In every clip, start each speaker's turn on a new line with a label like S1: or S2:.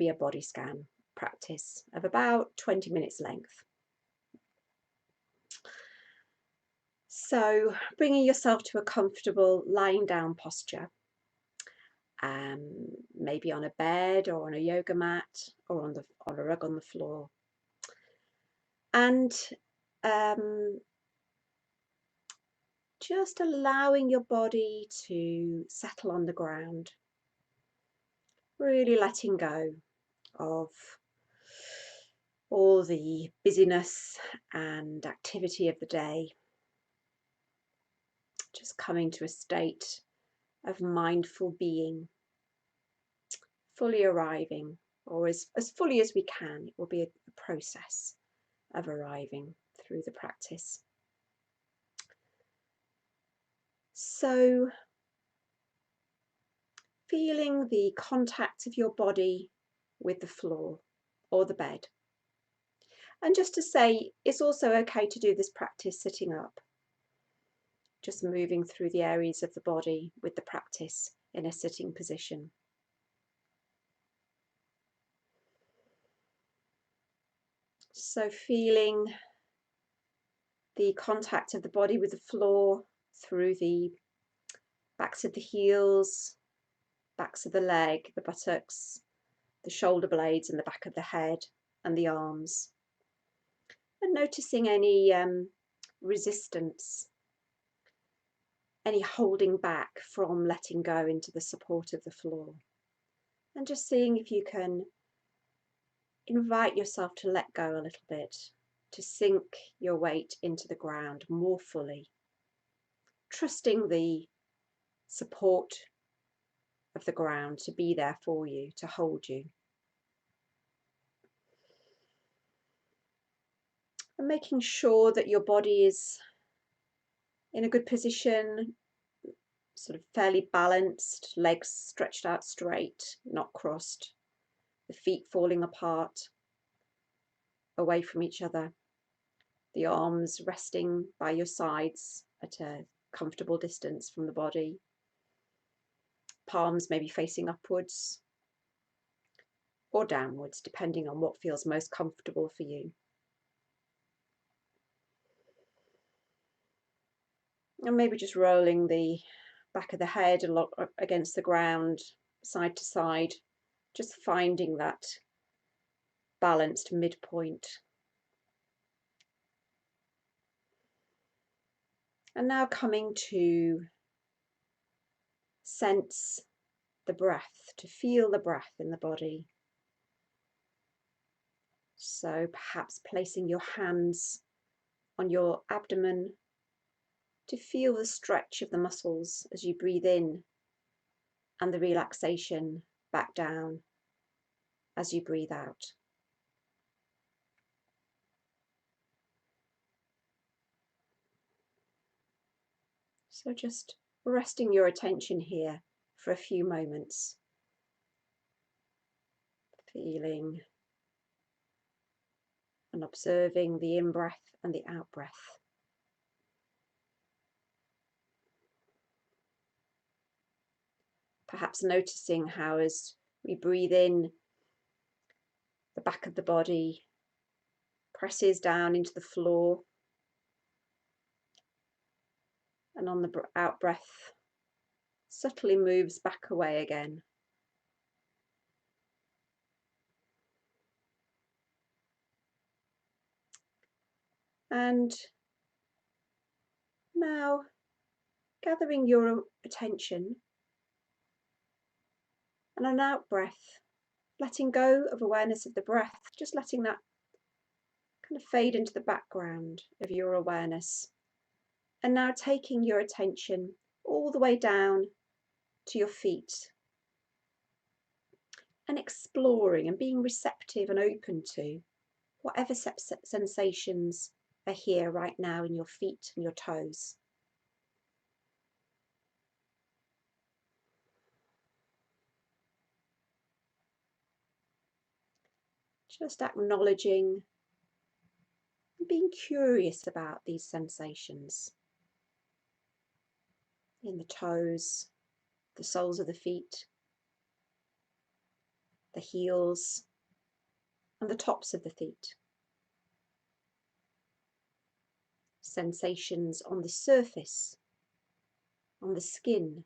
S1: be a body scan practice of about 20 minutes length. So bringing yourself to a comfortable lying down posture, maybe on a bed or on a yoga mat or on a rug on the floor, and just allowing your body to settle on the ground, really letting go of all the busyness and activity of the day, just coming to a state of mindful being, fully arriving, or as fully as we can. It will be a process of arriving through the practice. So feeling the contact of your body with the floor or the bed. And just to say, it's also okay to do this practice sitting up, just moving through the areas of the body with the practice in a sitting position. So feeling the contact of the body with the floor through the backs of the heels, backs of the leg, the buttocks, the shoulder blades and the back of the head and the arms. And noticing any resistance, any holding back from letting go into the support of the floor. And just seeing if you can invite yourself to let go a little bit, to sink your weight into the ground more fully, trusting the support of the ground to be there for you, to hold you. And making sure that your body is in a good position, sort of fairly balanced, legs stretched out straight, not crossed, the feet falling apart, away from each other, the arms resting by your sides at a comfortable distance from the body, palms maybe facing upwards or downwards, depending on what feels most comfortable for you. And maybe just rolling the back of the head a lot against the ground, side to side, just finding that balanced midpoint. And now coming to sense the breath, to feel the breath in the body. So perhaps placing your hands on your abdomen to feel the stretch of the muscles as you breathe in and the relaxation back down as you breathe out. So just resting your attention here for a few moments, feeling and observing the in-breath and the out-breath. Perhaps noticing how as we breathe in, the back of the body presses down into the floor, and on the out-breath subtly moves back away again. And now gathering your attention, and an out-breath, letting go of awareness of the breath, just letting that kind of fade into the background of your awareness. And now taking your attention all the way down to your feet and exploring and being receptive and open to whatever sensations are here right now in your feet and your toes. Just acknowledging and being curious about these sensations in the toes, the soles of the feet, the heels, and the tops of the feet. Sensations on the surface, on the skin,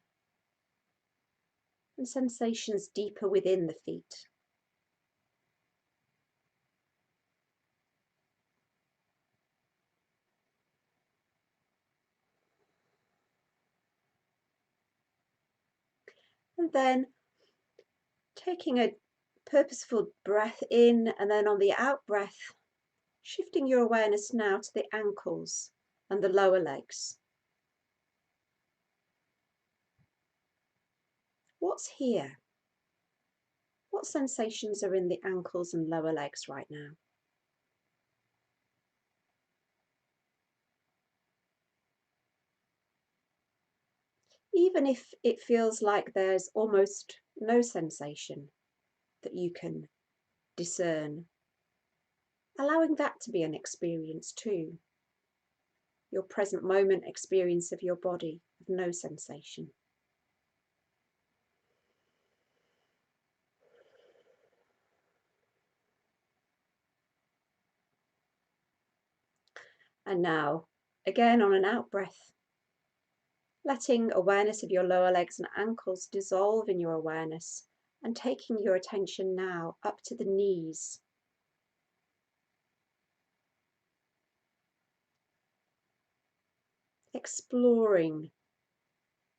S1: and sensations deeper within the feet. And then taking a purposeful breath in, and then on the out breath, shifting your awareness now to the ankles and the lower legs. What's here? What sensations are in the ankles and lower legs right now? Even if it feels like there's almost no sensation that you can discern, allowing that to be an experience too. Your present moment experience of your body, of no sensation. And now, again on an out breath, letting awareness of your lower legs and ankles dissolve in your awareness and taking your attention now up to the knees. Exploring,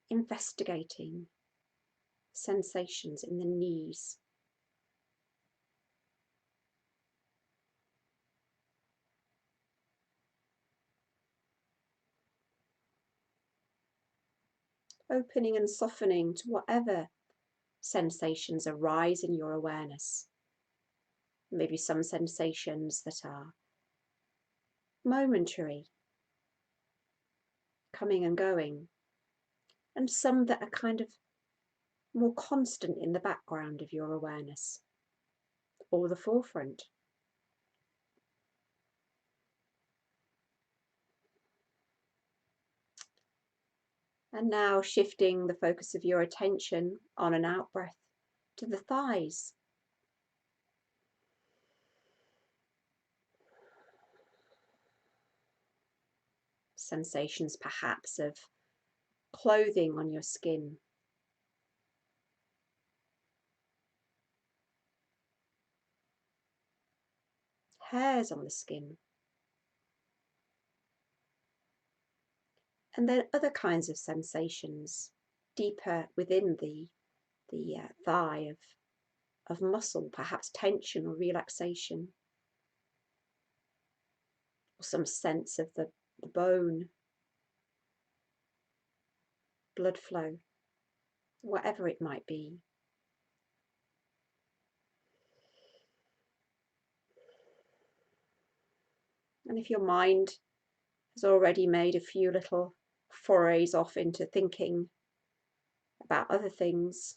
S1: investigating sensations in the knees. Opening and softening to whatever sensations arise in your awareness. Maybe some sensations that are momentary, coming and going, and some that are kind of more constant in the background of your awareness or the forefront. And now shifting the focus of your attention on an out breath to the thighs. Sensations perhaps of clothing on your skin. Hairs on the skin. And then other kinds of sensations deeper within the thigh of muscle, perhaps tension or relaxation, or some sense of the bone, blood flow, whatever it might be. And if your mind has already made a few little forays off into thinking about other things,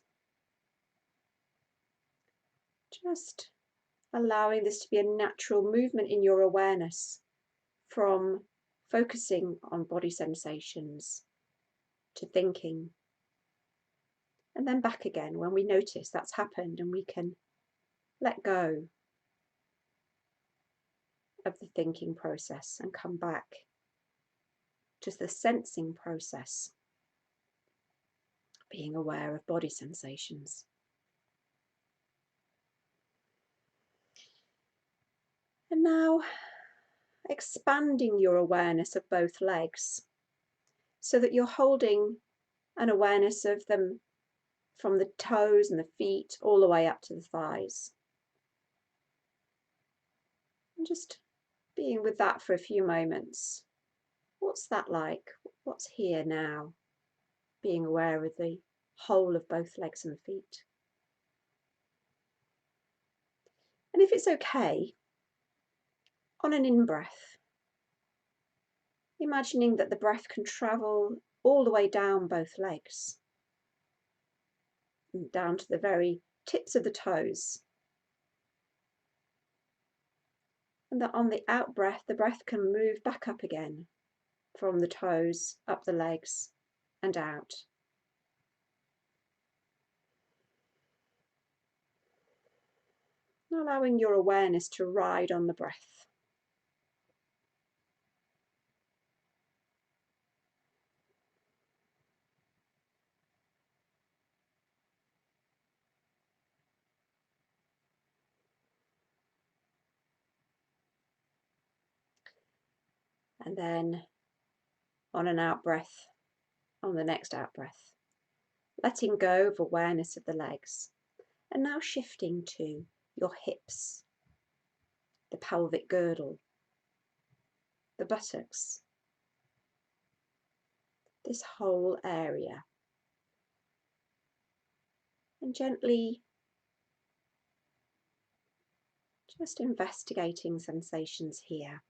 S1: just allowing this to be a natural movement in your awareness from focusing on body sensations to thinking, and then back again when we notice that's happened and we can let go of the thinking process and come back to the sensing process, being aware of body sensations. And now expanding your awareness of both legs so that you're holding an awareness of them from the toes and the feet all the way up to the thighs. And just being with that for a few moments. What's that like? What's here now? Being aware of the whole of both legs and feet. And if it's okay, on an in-breath, imagining that the breath can travel all the way down both legs, and down to the very tips of the toes. And that on the out breath, the breath can move back up again from the toes, up the legs and out. allowing your awareness to ride on the breath. And then on an out breath, on the next out breath, letting go of awareness of the legs, and now shifting to your hips, the pelvic girdle, the buttocks, this whole area, and gently just investigating sensations here.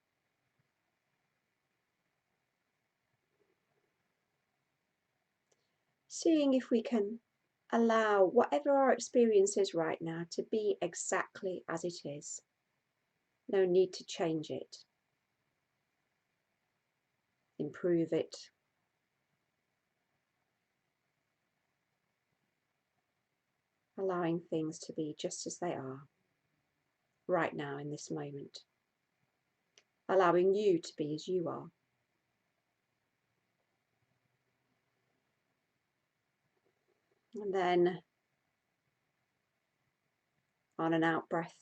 S1: Seeing if we can allow whatever our experience is right now to be exactly as it is. No need to change it, improve it. Allowing things to be just as they are, right now in this moment. Allowing you to be as you are. And then on an out breath,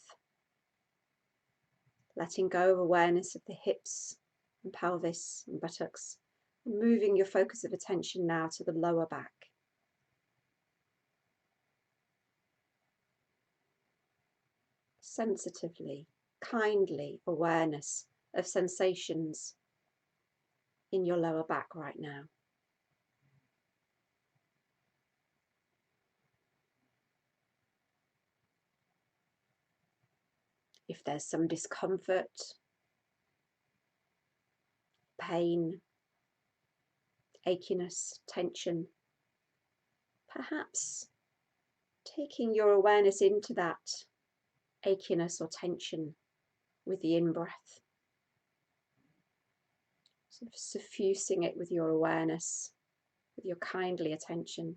S1: letting go of awareness of the hips and pelvis and buttocks, and moving your focus of attention now to the lower back. Sensitively, kindly awareness of sensations in your lower back right now. If there's some discomfort, pain, achiness, tension, perhaps taking your awareness into that achiness or tension with the in-breath, sort of suffusing it with your awareness, with your kindly attention,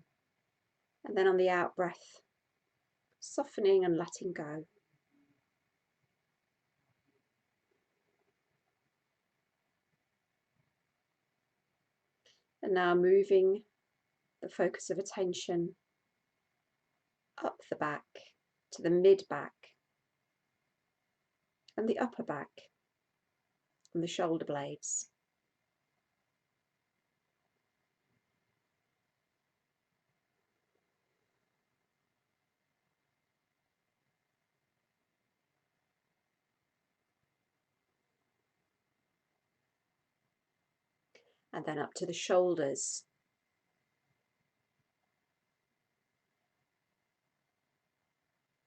S1: and then on the out-breath, softening and letting go. And now moving the focus of attention up the back to the mid-back and the upper back and the shoulder blades. And then up to the shoulders.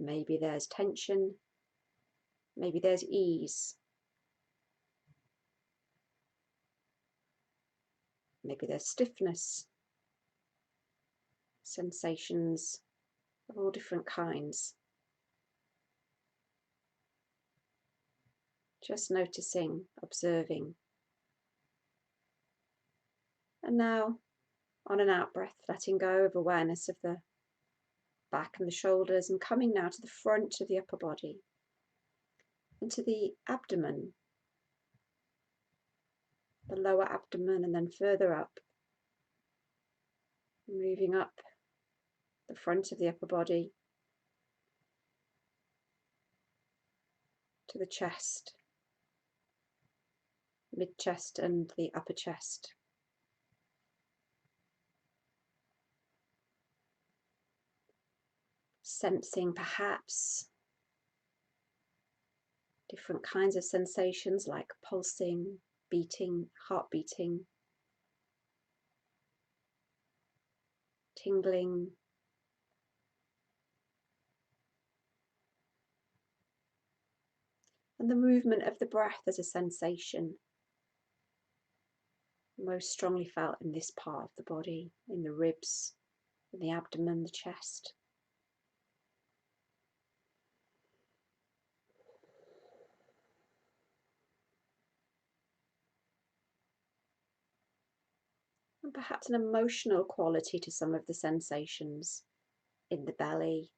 S1: Maybe there's tension, maybe there's ease, maybe there's stiffness, sensations of all different kinds. Just noticing, observing. And now, on an out breath, letting go of awareness of the back and the shoulders, and coming now to the front of the upper body, into the abdomen, the lower abdomen, and then further up, moving up the front of the upper body to the chest, mid-chest and the upper chest. Sensing perhaps different kinds of sensations like pulsing, beating, heart beating, tingling, and the movement of the breath as a sensation, most strongly felt in this part of the body, in the ribs, in the abdomen, the chest. And perhaps an emotional quality to some of the sensations in the belly,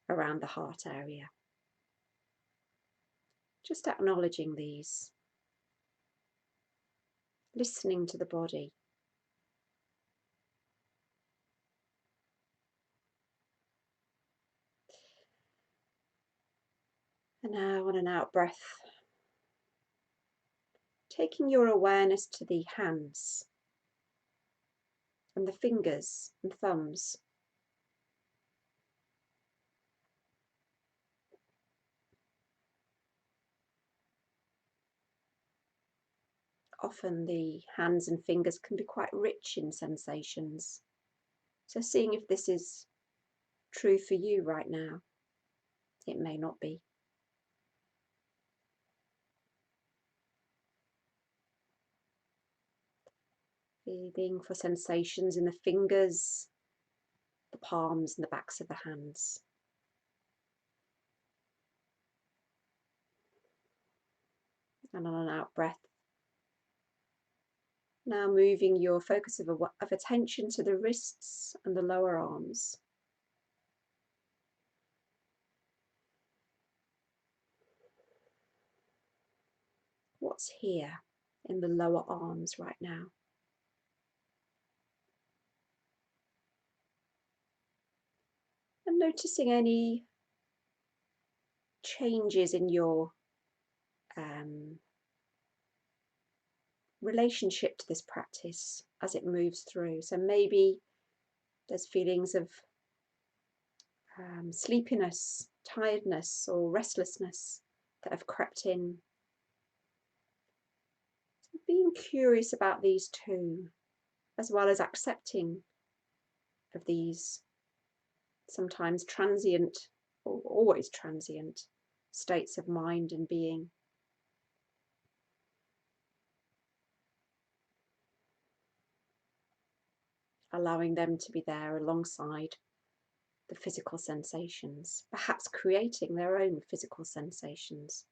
S1: around the heart area. Just acknowledging these, listening to the body. And now on an out breath, taking your awareness to the hands and the fingers and thumbs. Often the hands and fingers can be quite rich in sensations. So seeing if this is true for you right now. It may not be. Feeling for sensations in the fingers, the palms and the backs of the hands. And on an out breath, now moving your focus of attention to the wrists and the lower arms. What's here in the lower arms right now? And noticing any changes in your relationship to this practice as it moves through. So maybe there's feelings of sleepiness, tiredness, or restlessness that have crept in. So being curious about these too, as well as accepting of these sometimes transient or always transient states of mind and being. Allowing them to be there alongside the physical sensations, perhaps creating their own physical sensations.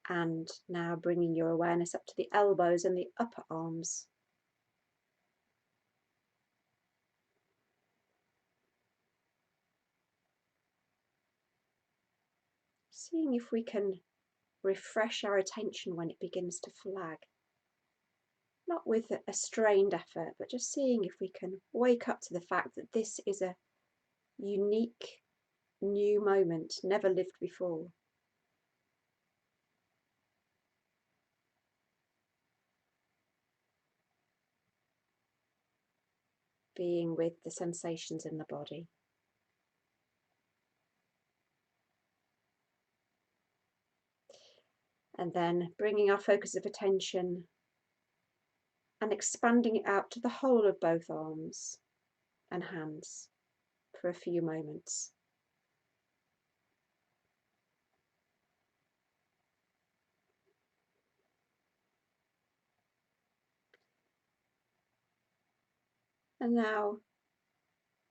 S1: And now bringing your awareness up to the elbows and the upper arms. Seeing if we can refresh our attention when it begins to flag. Not with a strained effort, but just seeing if we can wake up to the fact that this is a unique, new moment, never lived before. Being with the sensations in the body. And then bringing our focus of attention and expanding it out to the whole of both arms and hands for a few moments. And now,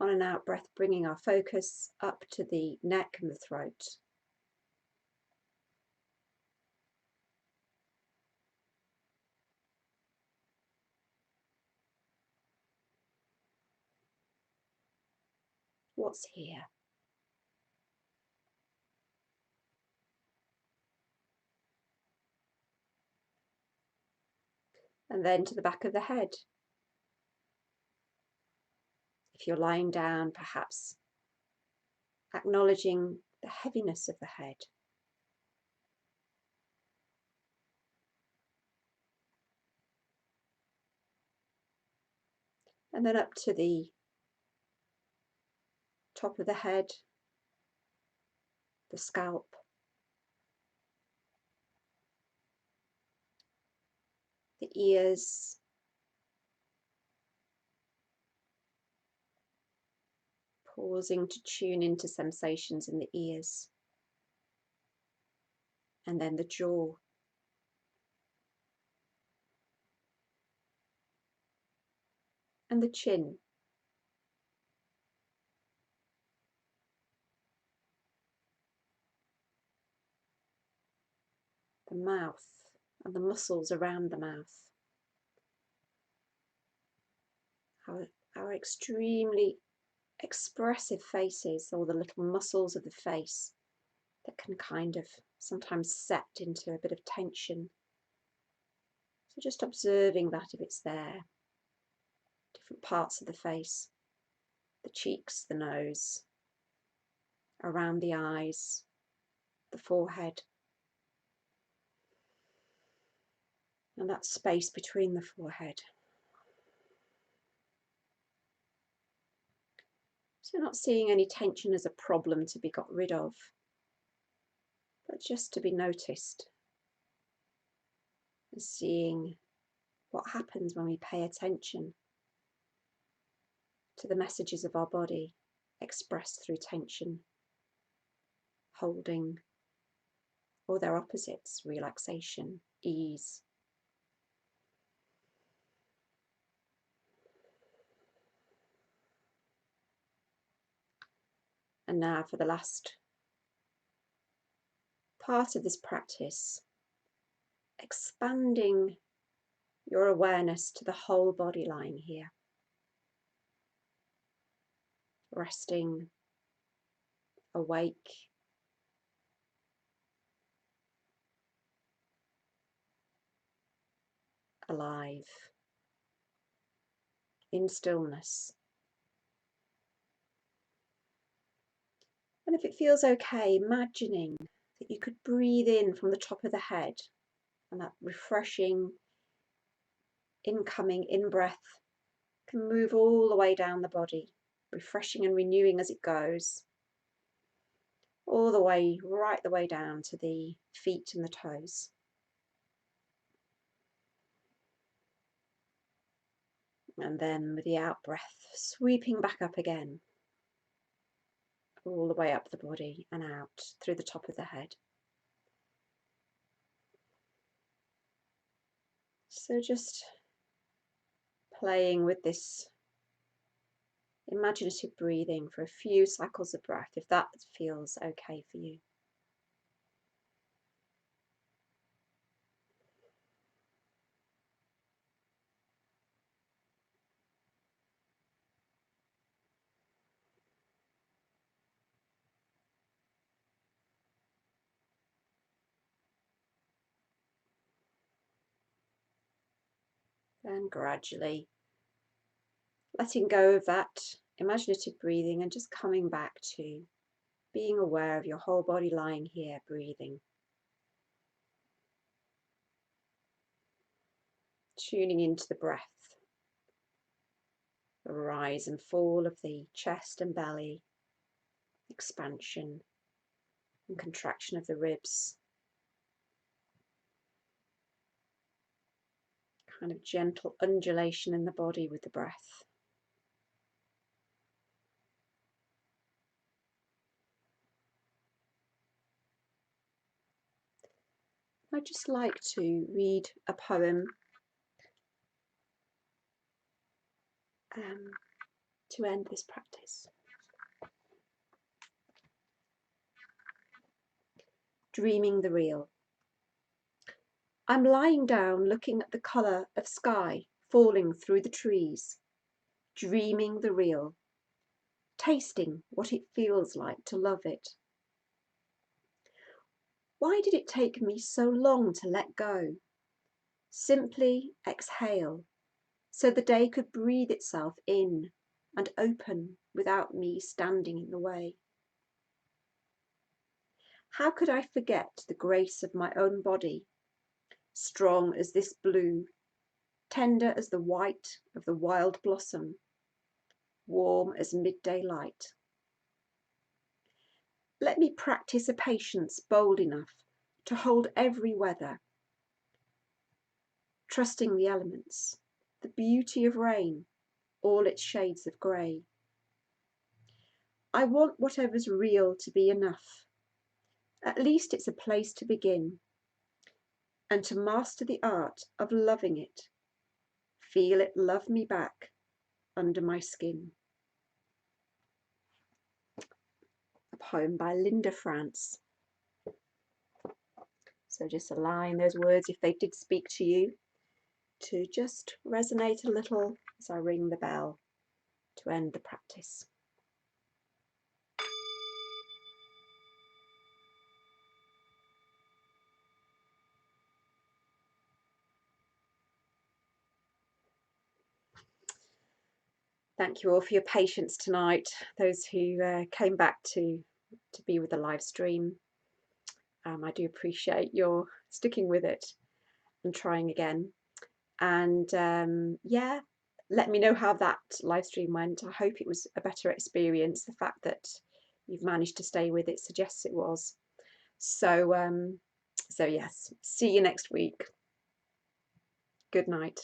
S1: on an out breath, bringing our focus up to the neck and the throat. What's here? And then to the back of the head. If you're lying down, perhaps acknowledging the heaviness of the head. And then up to the top of the head, the scalp, the ears, pausing to tune into sensations in the ears, and then the jaw, and the chin, the mouth, and the muscles around the mouth. Our extremely expressive faces, or the little muscles of the face that can kind of sometimes set into a bit of tension. So just observing that if it's there. Different parts of the face, the cheeks, the nose, around the eyes, the forehead, and that space between the forehead. So not seeing any tension as a problem to be got rid of, but just to be noticed, and seeing what happens when we pay attention to the messages of our body expressed through tension, holding, or their opposites, relaxation, ease. And now for the last part of this practice, expanding your awareness to the whole body lying here. Resting, awake, alive, in stillness. And if it feels okay, imagining that you could breathe in from the top of the head, and that refreshing incoming in-breath can move all the way down the body, refreshing and renewing as it goes, all the way, right the way down to the feet and the toes. And then with the out-breath, sweeping back up again, all the way up the body and out through the top of the head. So just playing with this imaginative breathing for a few cycles of breath, if that feels okay for you. Then gradually letting go of that imaginative breathing and just coming back to being aware of your whole body lying here, breathing. Tuning into the breath, the rise and fall of the chest and belly, expansion and contraction of the ribs, kind of gentle undulation in the body with the breath. I'd just like to read a poem to end this practice. Dreaming the real. I'm lying down looking at the colour of sky falling through the trees, dreaming the real, tasting what it feels like to love it. Why did it take me so long to let go? Simply exhale, so the day could breathe itself in and open without me standing in the way. How could I forget the grace of my own body, strong as this blue, tender as the white of the wild blossom, warm as midday light? Let me practice a patience bold enough to hold every weather, trusting the elements, the beauty of rain, all its shades of grey. I want whatever's real to be enough. At least it's a place to begin, and to master the art of loving it. Feel it love me back under my skin. A poem by Linda France. So just allowing those words, if they did speak to you, to just resonate a little as I ring the bell to end the practice. Thank you all for your patience tonight, those who came back to be with the live stream. I do appreciate your sticking with it and trying again. And yeah, let me know how that live stream went. I hope it was a better experience. The fact that you've managed to stay with it suggests it was. So yes, see you next week. Good night.